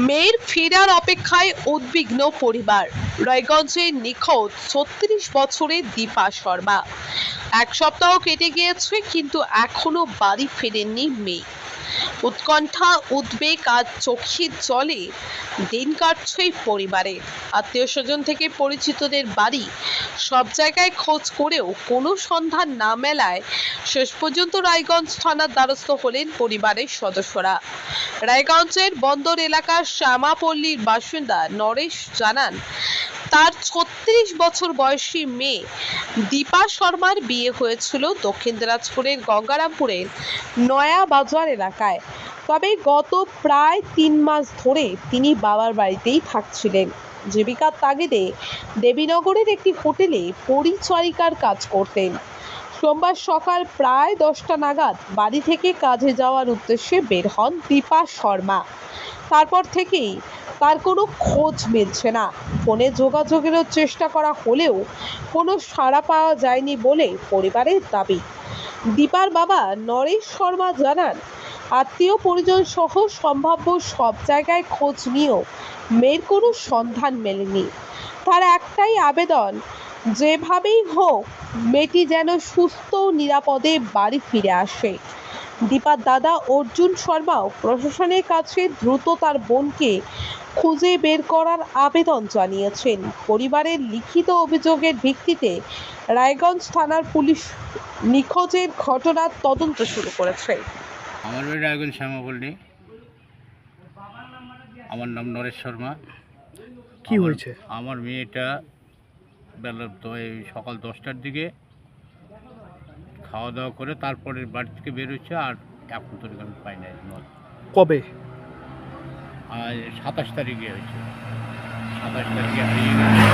মেয়ের ফেরার অপেক্ষায় উদ্বিগ্ন পরিবার। রায়গঞ্জে নিখোঁজ ৩৬ বছরের দীপা শর্মা। এক সপ্তাহ কেটে গিয়েছে, কিন্তু এখনো বাড়ি ফেরেননি মেয়ে। উৎকণ্ঠা, উদ্বেগ আর চোখের জলে দিন কাটছে পরিবারে। আত্মীয় স্বজন থেকে পরিচিতদের বাড়ি, সব জায়গায় খোঁজ করেও কোনো সন্ধান না মেলায় শেষ পর্যন্ত রায়গঞ্জ থানার দ্বারস্থ হলেন পরিবারের সদস্যরা। রায়গঞ্জের বন্দর এলাকার শ্যামাপল্লীর বাসিন্দা নরেশ জানান, তার ৩৬ বছর বয়সী মেয়ে দীপা শর্মার বিয়ে হয়েছিল দক্ষিণ দিনাজপুরের গঙ্গারামপুরের নয়া বাজার এলাকায়। তবে গত প্রায় ৩ মাস ধরে তিনি বাবার বাড়িতেই থাকছিলেন। জীবিকার তাগিদে দেবীনগরের একটি হোটেলে পরিচারিকার কাজ করতেন। সোমবার সকাল প্রায় 10টা নাগাদ বাড়ি থেকে কাজে যাওয়ার উদ্দেশ্যে বের হন দীপা শর্মা। তারপর থেকেই তার কোনো খোঁজ মিলছে না। ফোনে যোগাযোগেরও চেষ্টা করা হলেও কোনো সাড়া পাওয়া যায়নি বলে পরিবারের দাবি। দীপার বাবা নরেশ শর্মা জানান, আত্মীয় পরিজন সহ সম্ভাব্য সব জায়গায় খোঁজ নিয়েও মেয়ের কোনো সন্ধান মেলেনি। তার একটাই আবেদন, যেভাবেই হোক মেয়েটি যেন সুস্থ ও নিরাপদে বাড়ি ফিরে আসে। দীপার দাদা অর্জুন শর্মাও প্রশাসনের কাছে দ্রুত তার বোনকে খুঁজে বের করার আবেদন জানিয়েছেন। পরিবারের লিখিত অভিযোগের ভিত্তিতে রায়গঞ্জ থানার পুলিশ নিখোঁজের ঘটনার তদন্ত শুরু করেছে। আমার বাড়ি রায়গঞ্জ শ্যামাপল্লী। আমার নাম নরেশ শর্মা। কি হয়েছে? আমার মেয়েটা বেলা সকাল 10টার দিকে খাওয়া দাওয়া করে তারপরে বাড়ি থেকে বের হচ্ছে, আর এখন তো আমি পাই নাই। কবে? আর 27 তারিখে হয়েছে। 27 তারিখে হারিয়ে গেছে।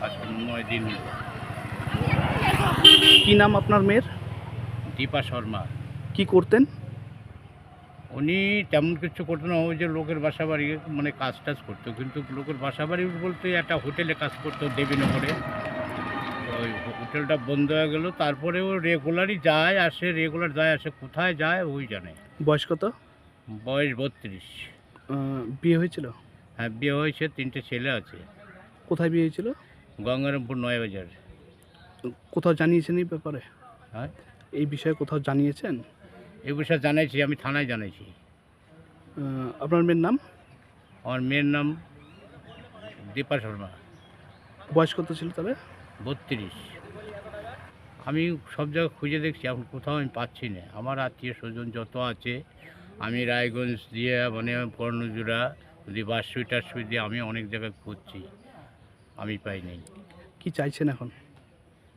আজকে 9 দিন। কি নাম আপনার মেয়ের? দীপা শর্মা। কি করতেন? উনি তেমন কিছু করতো না, ওই যে লোকের বাসা বাড়ি মানে কাজ টাজ করতো, কিন্তু লোকের বাসা বাড়ি বলতে একটা হোটেলে কাজ করতো দেবীনগরে। ওই হোটেলটা বন্ধ হয়ে গেল, তারপরেও রেগুলারই যায় আসে, কোথায় যায় ওই জানে। বয়স কত? বয়স 32। বিয়ে হয়েছিল? হ্যাঁ, বিয়ে হয়েছে, 3টে ছেলে আছে। কোথায় বিয়ে হয়েছিল? গঙ্গারামপুর নয়া বাজার। কোথাও জানিয়েছেন এই ব্যাপারে? হ্যাঁ, এই বিষয়ে কোথাও জানিয়েছেন? এই বিষয়ে জানাইছি, আমি থানায় জানাইছি। আপনার মেয়ের নাম? আমার মেয়ের নাম দীপা শর্মা। বয়স কত ছিল তবে? 32। আমি সব জায়গায় খুঁজে দেখছি, এখন কোথাও আমি পাচ্ছি না। আমার আত্মীয় স্বজন যত আছে, আমি রায়গঞ্জ দিয়ে মানে কর্ণজোড়া যদি বাসুই টাসুই দিয়ে আমি অনেক জায়গায় খুঁজছি, আমি পাই নাই। কি চাইছেন এখন?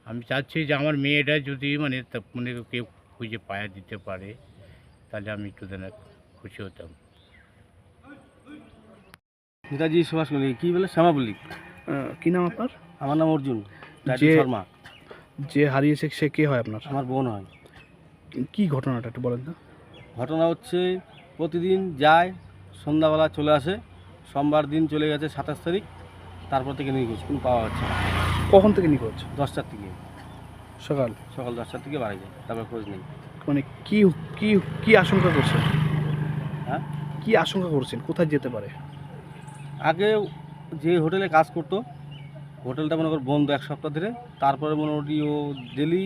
আমি চাচ্ছি যে আমার মেয়েটা যদি মানে কেউ খুঁজে পায়া দিতে পারে, তাহলে আমি একটু যেন খুশি হতাম। নেতাজি সুভাষ কি বলে শ্যামাপল্লী। কি নাম আপনার? আমার নাম অর্জুন শর্মা। যে হারিয়েছে সে কে হয় আপনার? আমার বোন হয়। কি ঘটনাটা একটু বলেন তো। ঘটনা হচ্ছে, প্রতিদিন যায়, সন্ধ্যাবেলা চলে আসে। সোমবার দিন চলে গেছে 27 তারিখ, তারপর থেকে নিখোঁজ, কোনো পাওয়া যাচ্ছে না। কখন থেকে নিখোঁজ? 10টার থেকে। সকাল 10টার থেকে বাড়ি যায়, তারপর খোঁজ নেই। মানে কি কি কি আশঙ্কা করছেন? হ্যাঁ, কি আশঙ্কা করছেন? কোথায় যেতে পারে? আগে যে হোটেলে কাজ করতো, হোটেলটা মনে করো বন্ধ 1 সপ্তাহ ধরে। তারপরে মোটামুটি ও ডেলি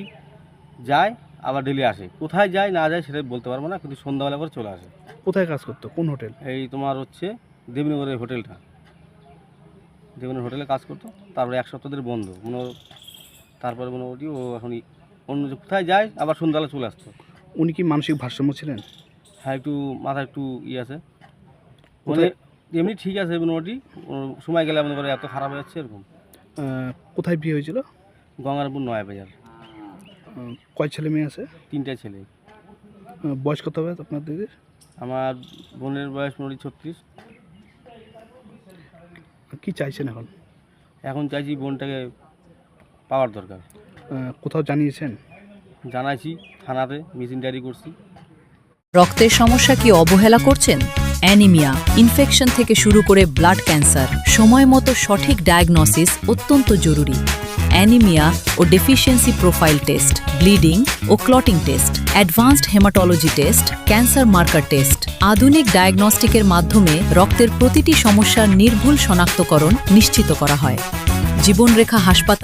যায়, আবার ডেলি আসে। কোথায় যায় না যায় সেটা বলতে পারবো না, কিন্তু সন্ধ্যাবেলা করে চলে আসে। কোথায় কাজ করতো? কোন হোটেল? এই তোমার হচ্ছে দেবীনগরের হোটেলটা, দেবীনগর হোটেলে কাজ করতো। তারপরে 1 সপ্তাহ ধরে বন্ধ তারপরে মোটামুটি ও এখন অন্য যে কোথায় যায়, আবার সন্ধ্যাবেলা চলে আসতো। উনি কি মানসিক ভারসাম্য ছিলেন? হ্যাঁ, একটু মাথা একটু আছে, মানে এমনি ঠিক আছে মোটামুটি। সময় গেলে মনে করে এত খারাপ হয়ে যাচ্ছে এরকম। কোথায় বিয়ে হয়েছিল? গঙ্গারামপুর নয়া বাজার। কয় ছেলে মেয়ে আছে? 3টে ছেলে। বয়স কত হবে আপনার দিদির? আমার বোনের বয়স মোটামুটি 36। কি চাইছেন এখন? এখন চাইছি বোনটাকে পাওয়ার দরকার। কোথাও জানিয়েছেন? জানাইছি, থানাতে মেশিন ডায়েরি করছি। রক্তের সমস্যা কি অবহেলা করছেন? অ্যানিমিয়া, ইনফেকশন থেকে শুরু করে ব্লাড ক্যান্সার, সময় মতো সঠিক ডায়াগনোসিস অত্যন্ত জরুরি। অ্যানিমিয়া ও ডেফিসিয়েন্সি প্রোফাইল টেস্ট, ব্লিডিং ও clotting test, advanced haematology test, cancer marker test, আধুনিক ডায়াগনস্টিকের মাধ্যমে রক্তের প্রতিটি সমস্যার নির্ভুল শনাক্তকরণ নিশ্চিত করা হয়। জীবনরেখা হাসপাতাল